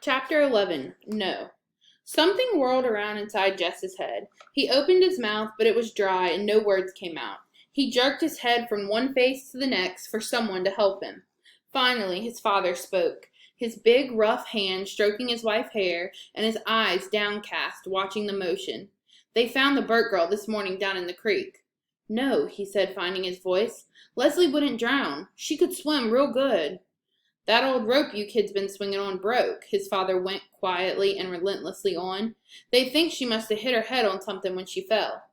Chapter 11. No. Something whirled around inside Jess's head. He opened his mouth, but it was dry and no words came out. He jerked his head from one face to the next for someone to help him. Finally, his father spoke, his big, rough hand stroking his wife's hair and his eyes downcast, watching the motion. They found the Burt girl this morning down in the creek. No, he said, finding his voice. Leslie wouldn't drown. She could swim real good. That old rope you kids been swinging on broke, his father went quietly and relentlessly on. They think she must have hit her head on something when she fell.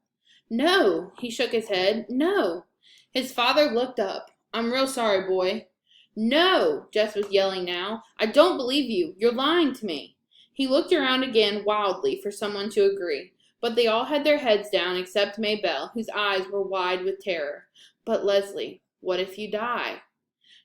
No, he shook his head. No. His father looked up. I'm real sorry, boy. No, Jess was yelling now. I don't believe you. You're lying to me. He looked around again wildly for someone to agree, but they all had their heads down except Maybelle, whose eyes were wide with terror. But Leslie, what if you die?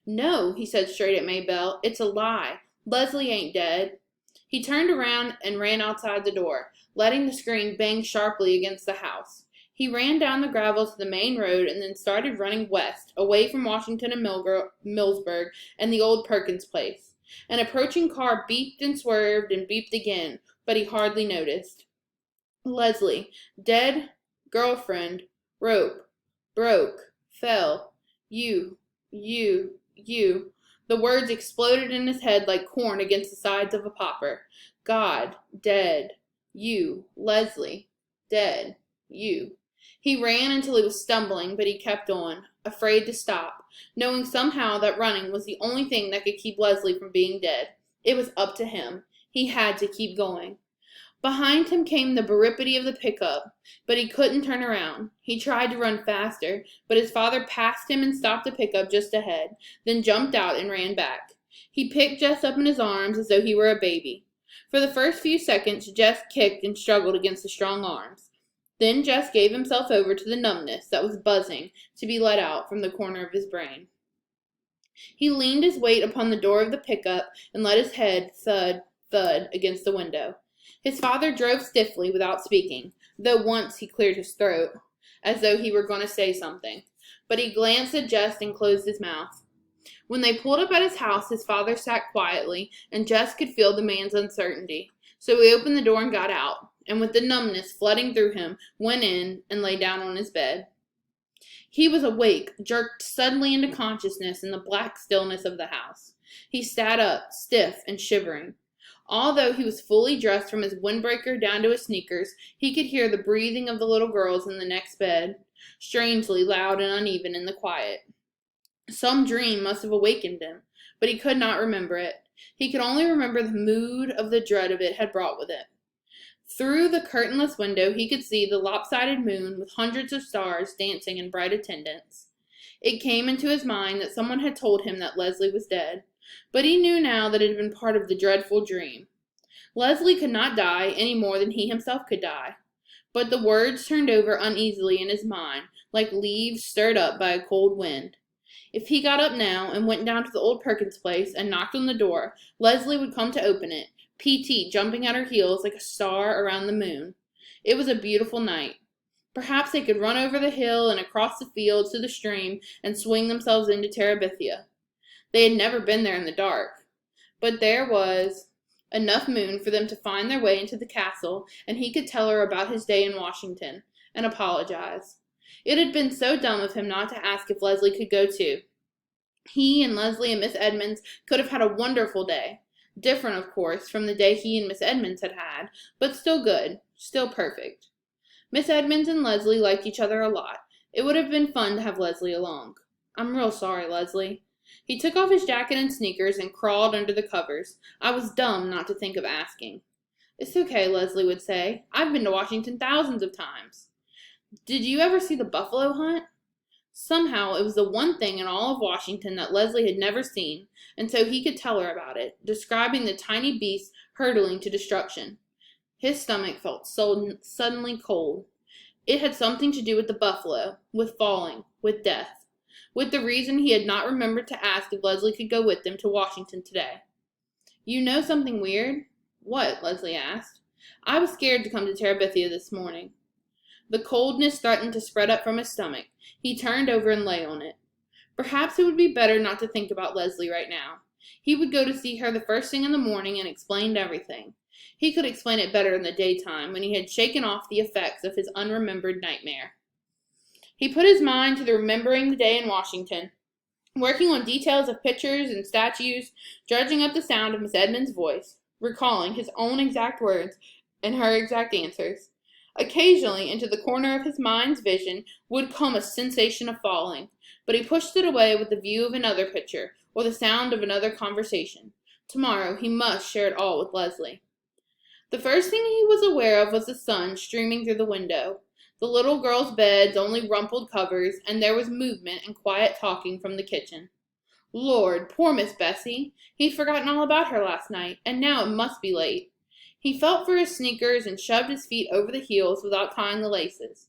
No, he said straight at Maybelle. It's a lie. Leslie ain't dead. He turned around and ran outside the door, letting the screen bang sharply against the house. He ran down the gravel to the main road and then started running west, away from Washington and Millsburg and the old Perkins place. An approaching car beeped and swerved and beeped again, but he hardly noticed. Leslie, dead, girlfriend, rope, broke, fell, you. The words exploded in his head like corn against the sides of a popper. God, dead, you, Leslie, dead, you. He ran until he was stumbling, but he kept on, afraid to stop, knowing somehow that running was the only thing that could keep Leslie from being dead. It was up to him. He had to keep going. Behind him came the barripity of the pickup, but he couldn't turn around. He tried to run faster, but his father passed him and stopped the pickup just ahead, then jumped out and ran back. He picked Jess up in his arms as though he were a baby. For the first few seconds, Jess kicked and struggled against the strong arms. Then Jess gave himself over to the numbness that was buzzing to be let out from the corner of his brain. He leaned his weight upon the door of the pickup and let his head thud against the window. His father drove stiffly without speaking, though once he cleared his throat, as though he were going to say something. But he glanced at Jess and closed his mouth. When they pulled up at his house, his father sat quietly, and Jess could feel the man's uncertainty. So he opened the door and got out, and with the numbness flooding through him, went in and lay down on his bed. He was awake, jerked suddenly into consciousness in the black stillness of the house. He sat up, stiff and shivering. Although he was fully dressed from his windbreaker down to his sneakers, he could hear the breathing of the little girls in the next bed, strangely loud and uneven in the quiet. Some dream must have awakened him, but he could not remember it. He could only remember the mood of the dread of it had brought with it. Through the curtainless window he could see the lopsided moon with hundreds of stars dancing in bright attendance. It came into his mind that someone had told him that Leslie was dead. But he knew now that it had been part of the dreadful dream. Leslie could not die any more than he himself could die. But the words turned over uneasily in his mind, like leaves stirred up by a cold wind. If he got up now and went down to the old Perkins place and knocked on the door, Leslie would come to open it, P.T. jumping at her heels like a star around the moon. It was a beautiful night. Perhaps they could run over the hill and across the fields to the stream and swing themselves into Terabithia. They had never been there in the dark, but there was enough moon for them to find their way into the castle, and he could tell her about his day in Washington, and apologize. It had been so dumb of him not to ask if Leslie could go too. He and Leslie and Miss Edmonds could have had a wonderful day. Different, of course, from the day he and Miss Edmonds had had, but still good, still perfect. Miss Edmonds and Leslie liked each other a lot. It would have been fun to have Leslie along. I'm real sorry, Leslie. He took off his jacket and sneakers and crawled under the covers. I was dumb not to think of asking. It's okay, Leslie would say. I've been to Washington thousands of times. Did you ever see the buffalo hunt? Somehow it was the one thing in all of Washington that Leslie had never seen, and so he could tell her about it, describing the tiny beast hurtling to destruction. His stomach felt so suddenly cold. It had something to do with the buffalo, with falling, with death. With the reason he had not remembered to ask if Leslie could go with them to Washington today. You know something weird? What? Leslie asked. I was scared to come to Terabithia this morning. The coldness threatened to spread up from his stomach. He turned over and lay on it. Perhaps it would be better not to think about Leslie right now. He would go to see her the first thing in the morning and explained everything. He could explain it better in the daytime when he had shaken off the effects of his unremembered nightmare. He put his mind to the remembering the day in Washington, working on details of pictures and statues, dredging up the sound of Miss Edmonds' voice, recalling his own exact words and her exact answers. Occasionally, into the corner of his mind's vision would come a sensation of falling, but he pushed it away with the view of another picture or the sound of another conversation. Tomorrow he must share it all with Leslie. The first thing he was aware of was the sun streaming through the window, the little girl's bed's only rumpled covers, and there was movement and quiet talking from the kitchen. Lord, poor Miss Bessie! He'd forgotten all about her last night, and now it must be late. He felt for his sneakers and shoved his feet over the heels without tying the laces.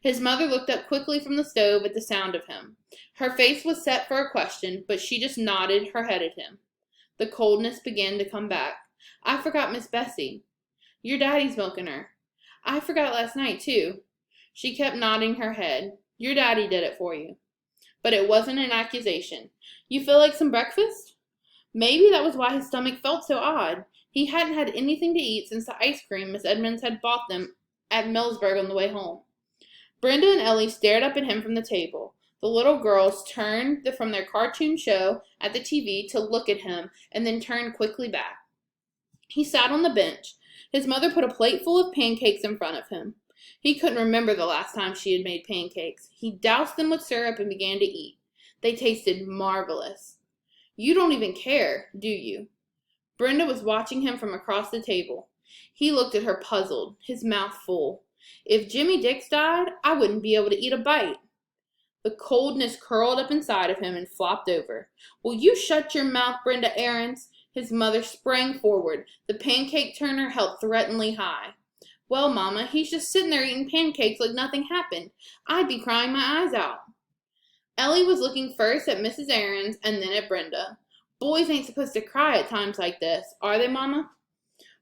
His mother looked up quickly from the stove at the sound of him. Her face was set for a question, but she just nodded her head at him. The coldness began to come back. I forgot Miss Bessie. Your daddy's milking her. I forgot last night, too. She kept nodding her head. Your daddy did it for you. But it wasn't an accusation. You feel like some breakfast? Maybe that was why his stomach felt so odd. He hadn't had anything to eat since the ice cream Miss Edmonds had bought them at Millsburg on the way home. Brenda and Ellie stared up at him from the table. The little girls turned from their cartoon show at the TV to look at him and then turned quickly back. He sat on the bench. His mother put a plate full of pancakes in front of him. He couldn't remember the last time she had made pancakes. He doused them with syrup and began to eat. They tasted marvelous. You don't even care, do you? Brenda was watching him from across the table. He looked at her puzzled, his mouth full. If Jimmy Dix died, I wouldn't be able to eat a bite. The coldness curled up inside of him and flopped over. Will you shut your mouth, Brenda Aarons? His mother sprang forward, the pancake turner held threateningly high. Well, Mama, he's just sitting there eating pancakes like nothing happened. I'd be crying my eyes out. Ellie was looking first at Mrs. Aarons and then at Brenda. Boys ain't supposed to cry at times like this, are they, Mama?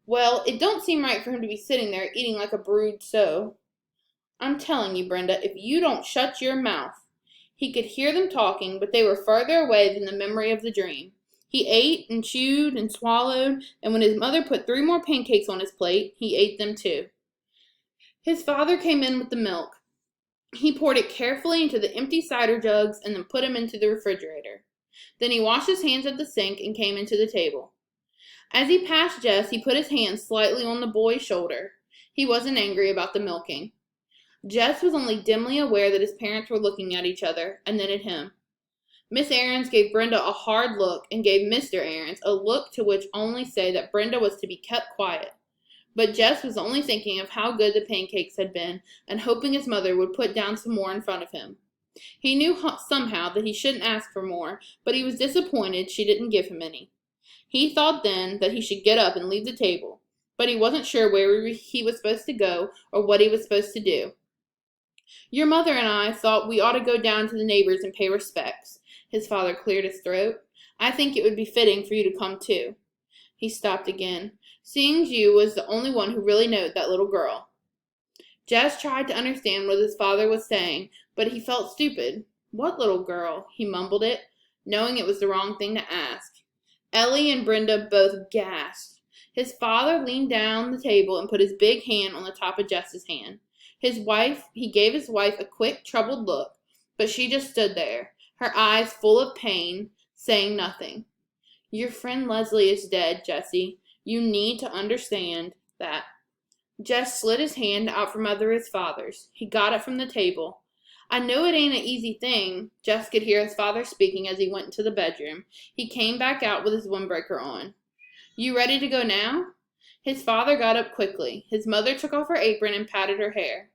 Well, it don't seem right for him to be sitting there eating like a brood so. I'm telling you, Brenda, if you don't shut your mouth. He could hear them talking, but they were farther away than the memory of the dream. He ate and chewed and swallowed, and when his mother put 3 more pancakes on his plate, he ate them too. His father came in with the milk. He poured it carefully into the empty cider jugs and then put them into the refrigerator. Then he washed his hands at the sink and came into the table. As he passed Jess, he put his hand slightly on the boy's shoulder. He wasn't angry about the milking. Jess was only dimly aware that his parents were looking at each other and then at him. Miss Aarons gave Brenda a hard look and gave Mr. Aarons a look to which only say that Brenda was to be kept quiet. But Jess was only thinking of how good the pancakes had been and hoping his mother would put down some more in front of him. He knew somehow that he shouldn't ask for more, but he was disappointed she didn't give him any. He thought then that he should get up and leave the table, but he wasn't sure where he was supposed to go or what he was supposed to do. Your mother and I thought we ought to go down to the neighbors and pay respects. His father cleared his throat. I think it would be fitting for you to come too. He stopped again. Seeing you was the only one who really knowed that little girl. Jess tried to understand what his father was saying, but he felt stupid. What little girl? He mumbled it, knowing it was the wrong thing to ask. Ellie and Brenda both gasped. His father leaned down the table and put his big hand on the top of Jess's hand. He gave his wife a quick, troubled look, but she just stood there, her eyes full of pain, saying nothing. Your friend Leslie is dead, Jessie. You need to understand that. Jess slid his hand out from under his father's. He got it from the table. I know it ain't an easy thing. Jess could hear his father speaking as he went into the bedroom. He came back out with his windbreaker on. You ready to go now? His father got up quickly. His mother took off her apron and patted her hair.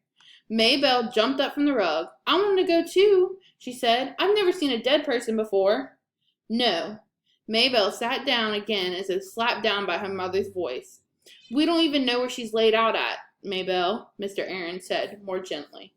Maybelle jumped up from the rug. I want to go too, she said. I've never seen a dead person before. No. Maybelle sat down again as if slapped down by her mother's voice. We don't even know where she's laid out at, Maybelle, Mr. Aarons said more gently.